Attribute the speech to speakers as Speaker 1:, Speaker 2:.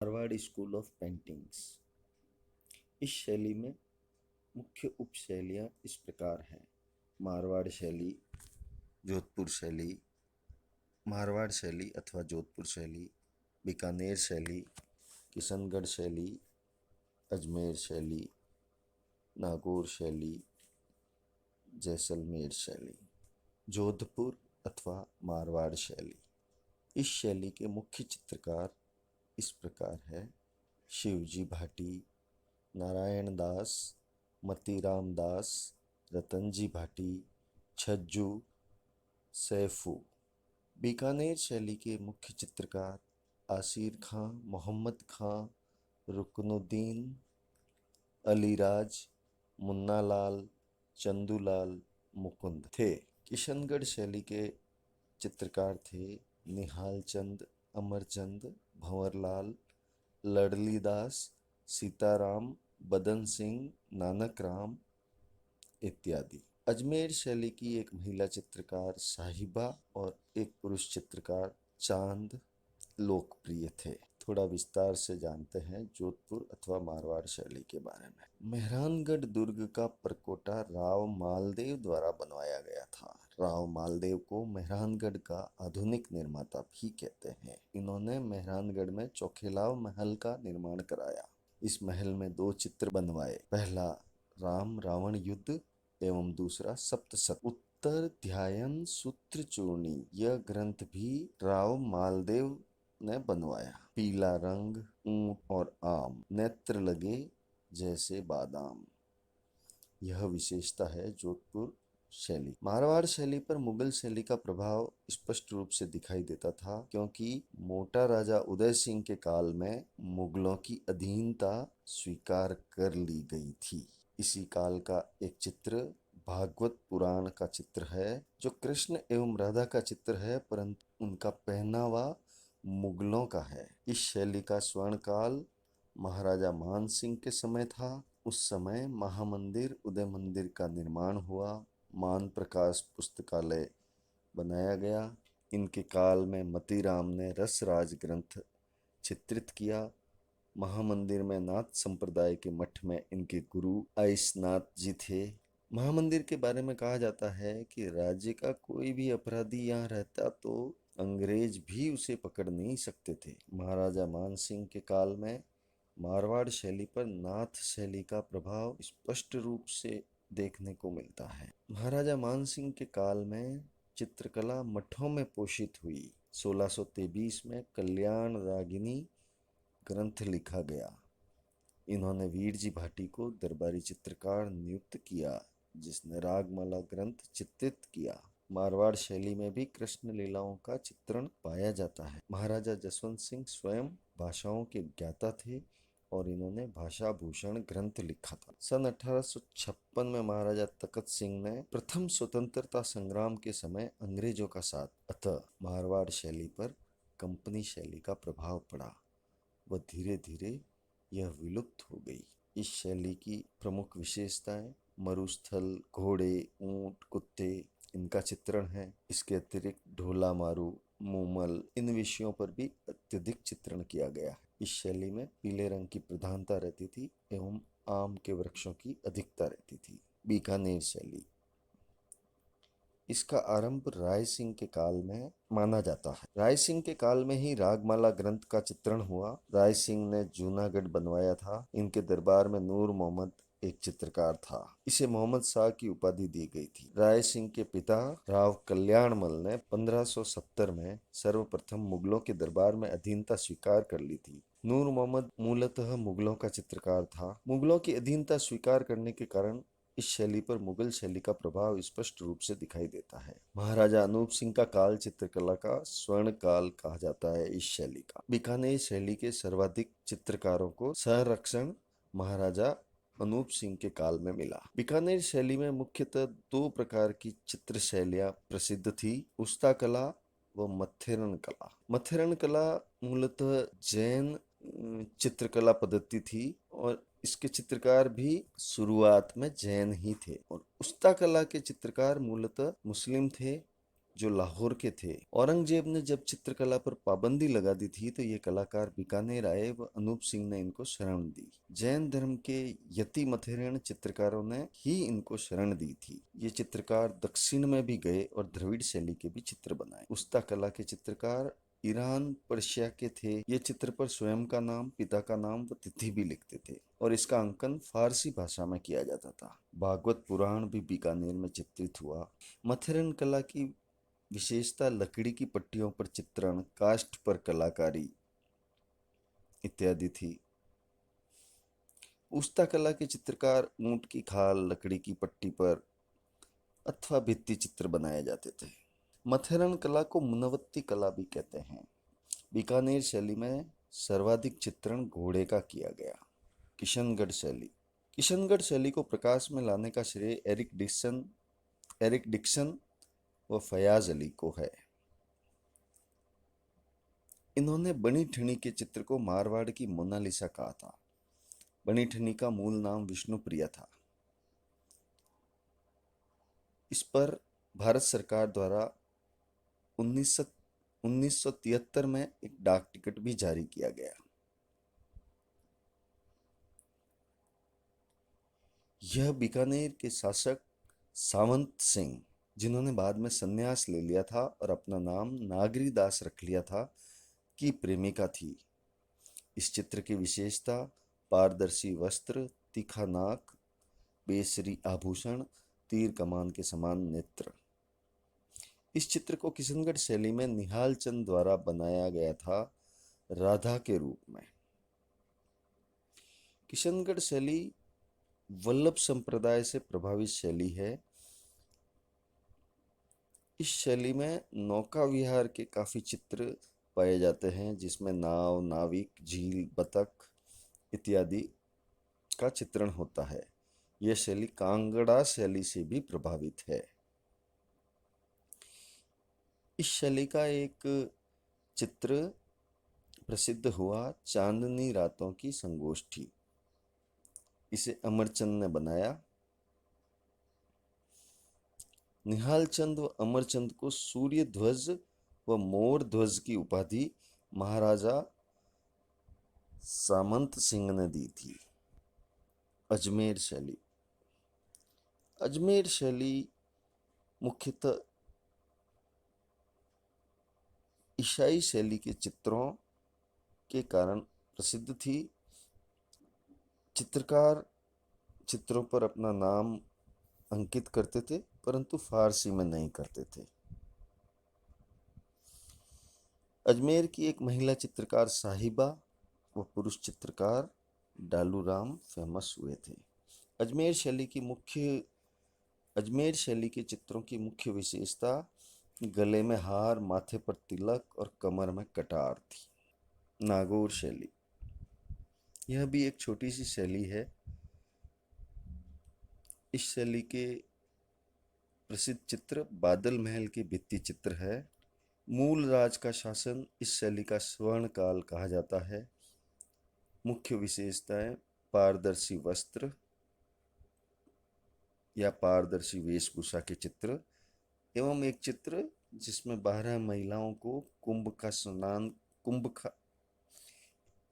Speaker 1: Marwar school of paintings. इस शैली में मुख्य उपशैलियाँ इस प्रकार हैं: मारवाड़ शैली, जोधपुर शैली, मारवाड़ शैली अथवा जोधपुर शैली, बीकानेर शैली, किशनगढ़ शैली, अजमेर शैली, नागौर शैली, जैसलमेर शैली। जोधपुर अथवा मारवाड़ शैली। इस शैली के मुख्य चित्रकार इस प्रकार है: शिवजी भाटी, नारायण दास, मतीराम दास, रतनजी भाटी, छज्जू, सैफू। बीकानेर शैली के मुख्य चित्रकार आसिर खां, मोहम्मद खां, रुकनुद्दीन, अलीराज, मुन्नालाल, चंदूलाल, मुकुंद थे। किशनगढ़ शैली के चित्रकार थे निहाल चंद, अमरचंद, भंवरलाल, लड़ली दास, सीताराम, बदन सिंह, नानक राम इत्यादि। अजमेर शैली की एक महिला चित्रकार साहिबा और एक पुरुष चित्रकार चांद लोकप्रिय थे। थोड़ा विस्तार से जानते हैं जोधपुर अथवा मारवाड़ शैली के बारे में। मेहरानगढ़ दुर्ग का परकोटा राव मालदेव द्वारा बनवाया गया था। राव मालदेव को मेहरानगढ़ का आधुनिक निर्माता भी कहते हैं। इन्होंने मेहरानगढ़ में चौखेलाव महल का निर्माण कराया। इस महल में 2 चित्र बनवाए, पहला राम रावण युद्ध एवं दूसरा सप्तशती। उत्तर ध्यान सूत्र चूर्णी यह ग्रंथ भी राव मालदेव ने बनवाया। पीला रंग, ऊंट और आम, नेत्र लगे जैसे बादाम, यह विशेषता है जोधपुर शैली। मारवाड़ शैली पर मुगल शैली का प्रभाव स्पष्ट रूप से दिखाई देता था, क्योंकि मोटा राजा उदय सिंह के काल में मुगलों की अधीनता स्वीकार कर ली गई थी। इसी काल का एक चित्र भागवत पुराण का चित्र है, जो कृष्ण एवं राधा का चित्र है, परंतु उनका पहनावा मुगलों का है। इस शैली का स्वर्ण काल महाराजा मान सिंह के समय था। उस समय महामंदिर उदय मंदिर का निर्माण हुआ। मान प्रकाश पुस्तकालय बनाया गया। इनके काल में मतीराम ने रसराज ग्रंथ चित्रित किया। महामंदिर में नाथ संप्रदाय के मठ में इनके गुरु आइसनाथ जी थे। महामंदिर के बारे में कहा जाता है कि राज्य का कोई भी अपराधी यहाँ रहता तो अंग्रेज भी उसे पकड़ नहीं सकते थे। महाराजा मान सिंह के काल में मारवाड़ शैली पर नाथ शैली का प्रभाव स्पष्ट रूप से देखने को मिलता है। महाराजा मान सिंह के काल में चित्रकला मठों में पोषित हुई। 1623 में कल्याण रागिनी ग्रंथ लिखा गया। इन्होंने वीरजी भाटी को दरबारी चित्रकार नियुक्त किया, जिसने रागमाला ग्रंथ चित्रित किया। मारवाड़ शैली में भी कृष्ण लीलाओं का चित्रण पाया जाता है। महाराजा जसवंत सिंह स्वयं भाषाओं के ज्ञाता थे और इन्होंने भाषा भूषण ग्रंथ लिखा था। सन 1856 में महाराजा तखत सिंह ने प्रथम स्वतंत्रता संग्राम के समय अंग्रेजों का साथ, अतः मारवाड़ शैली पर कंपनी शैली का प्रभाव पड़ा व धीरे धीरे यह विलुप्त हो गई। इस शैली की प्रमुख विशेषताएं मरुस्थल, घोड़े, ऊंट, कुत्ते इनका चित्रण है। इसके अतिरिक्त ढोला मारू, मूमल इन विषयों पर भी अत्यधिक चित्रण किया गया है। इस शैली में पीले रंग की प्रधानता रहती थी एवं आम के वृक्षों की अधिकता रहती थी। बीकानेर शैली, इसका आरंभ राय सिंह के काल में माना जाता है। राय सिंह के काल में ही रागमाला ग्रंथ का चित्रण हुआ। राय सिंह ने जूनागढ़ बनवाया था। इनके दरबार में नूर मोहम्मद एक चित्रकार था। इसे मोहम्मद शाह की उपाधि दी गई थी। राय सिंह के पिता राव कल्याणमल ने 1570 में सर्वप्रथम मुगलों के दरबार में अधीनता स्वीकार कर ली थी। नूर मोहम्मद मूलतः मुगलों का चित्रकार था। मुगलों की अधीनता स्वीकार करने के कारण इस शैली पर मुगल शैली का प्रभाव स्पष्ट रूप से दिखाई देता है। महाराजा अनूप सिंह का काल चित्रकला का स्वर्ण काल कहा जाता है इस शैली का। बीकानेर शैली के सर्वाधिक चित्रकारों को संरक्षण महाराजा अनूप सिंह के काल में मिला। बीकानेर शैली में मुख्यतः 2 प्रकार की चित्र शैलियां प्रसिद्ध थी: उस्ता कला व मथेरन कला। मथेरन कला मूलतः जैन चित्रकला पद्धति थी और इसके चित्रकार भी शुरुआत में जैन ही थे, और उस्ता कला के चित्रकार मूलतः मुस्लिम थे जो लाहौर के थे। औरंगजेब ने जब चित्रकला पर पाबंदी लगा दी थी तो ये कलाकार बीकानेर आए व अनूप सिंह ने इनको शरण दी। जैन धर्म के यति मथेरेन चित्रकारों ने ही इनको शरण दी थी। ये चित्रकार दक्षिण में भी गए और द्रविड़ शैली के भी चित्र बनाए। उस्ता कला के चित्रकार ईरान पर्शिया के थे। ये चित्र पर स्वयं का नाम, पिता का नाम व तिथि भी लिखते थे और इसका अंकन फारसी भाषा में किया जाता था। भागवत पुराण भी बीकानेर में चित्रित हुआ। मथेरन कला की विशेषता लकड़ी की पट्टियों पर चित्रण, काष्ठ पर कलाकारी इत्यादि थी। उस्ता कला के चित्रकार ऊंट की खाल, लकड़ी की पट्टी पर अथवा भित्ति चित्र बनाए जाते थे। मथेरन कला को मुनवत्ती कला भी कहते हैं। बीकानेर शैली में सर्वाधिक चित्रण घोड़े का किया गया। किशनगढ़ शैली को प्रकाश में लाने का श्रेय एरिक डिक्सन व फयाज अली को है। इन्होंने बनी ठनी के चित्र को मारवाड़ की मोनालिसा कहा था। बनी ठनी का मूल नाम विष्णुप्रिया था। इस पर भारत सरकार द्वारा 1973 में एक डाक टिकट भी जारी किया गया। यह बीकानेर के शासक सावंत सिंह, जिन्होंने बाद में संन्यास ले लिया था और अपना नाम नागरी दास रख लिया था, की प्रेमिका थी। इस चित्र की विशेषता पारदर्शी वस्त्र, तीखा नाक, बेसरी आभूषण, तीर कमान के समान नेत्र। इस चित्र को किशनगढ़ शैली में निहाल चंद द्वारा बनाया गया था, राधा के रूप में। किशनगढ़ शैली वल्लभ संप्रदाय से प्रभावित शैली है। इस शैली में नौका विहार के काफी चित्र पाए जाते हैं, जिसमें नाव, नाविक, झील, बतख इत्यादि का चित्रण होता है। यह शैली कांगड़ा शैली से भी प्रभावित है। इस शैली का एक चित्र प्रसिद्ध हुआ, चांदनी रातों की संगोष्ठी। इसे अमरचंद ने बनाया। निहाल चंद व अमरचंद को सूर्य ध्वज व मोर ध्वज की उपाधि महाराजा सामंत सिंह ने दी थी। अजमेर शैली मुख्यतः ईसाई शैली के चित्रों के कारण प्रसिद्ध थी। चित्रकार चित्रों पर अपना नाम अंकित करते थे, परंतु फारसी में नहीं करते थे। अजमेर की एक महिला चित्रकार साहिबा व पुरुष चित्रकार डालू राम फेमस हुए थे। अजमेर शैली के चित्रों की मुख्य विशेषता गले में हार, माथे पर तिलक और कमर में कटार थी। नागौर शैली, यह भी एक छोटी सी शैली है। इस शैली के प्रसिद्ध चित्र बादल महल के भित्ति चित्र है। मूल राज का शासन इस शैली का स्वर्ण काल कहा जाता है। मुख्य विशेषताएं पारदर्शी वस्त्र या पारदर्शी वेशभूषा के चित्र एवं एक चित्र जिसमें 12 महिलाओं को कुंभ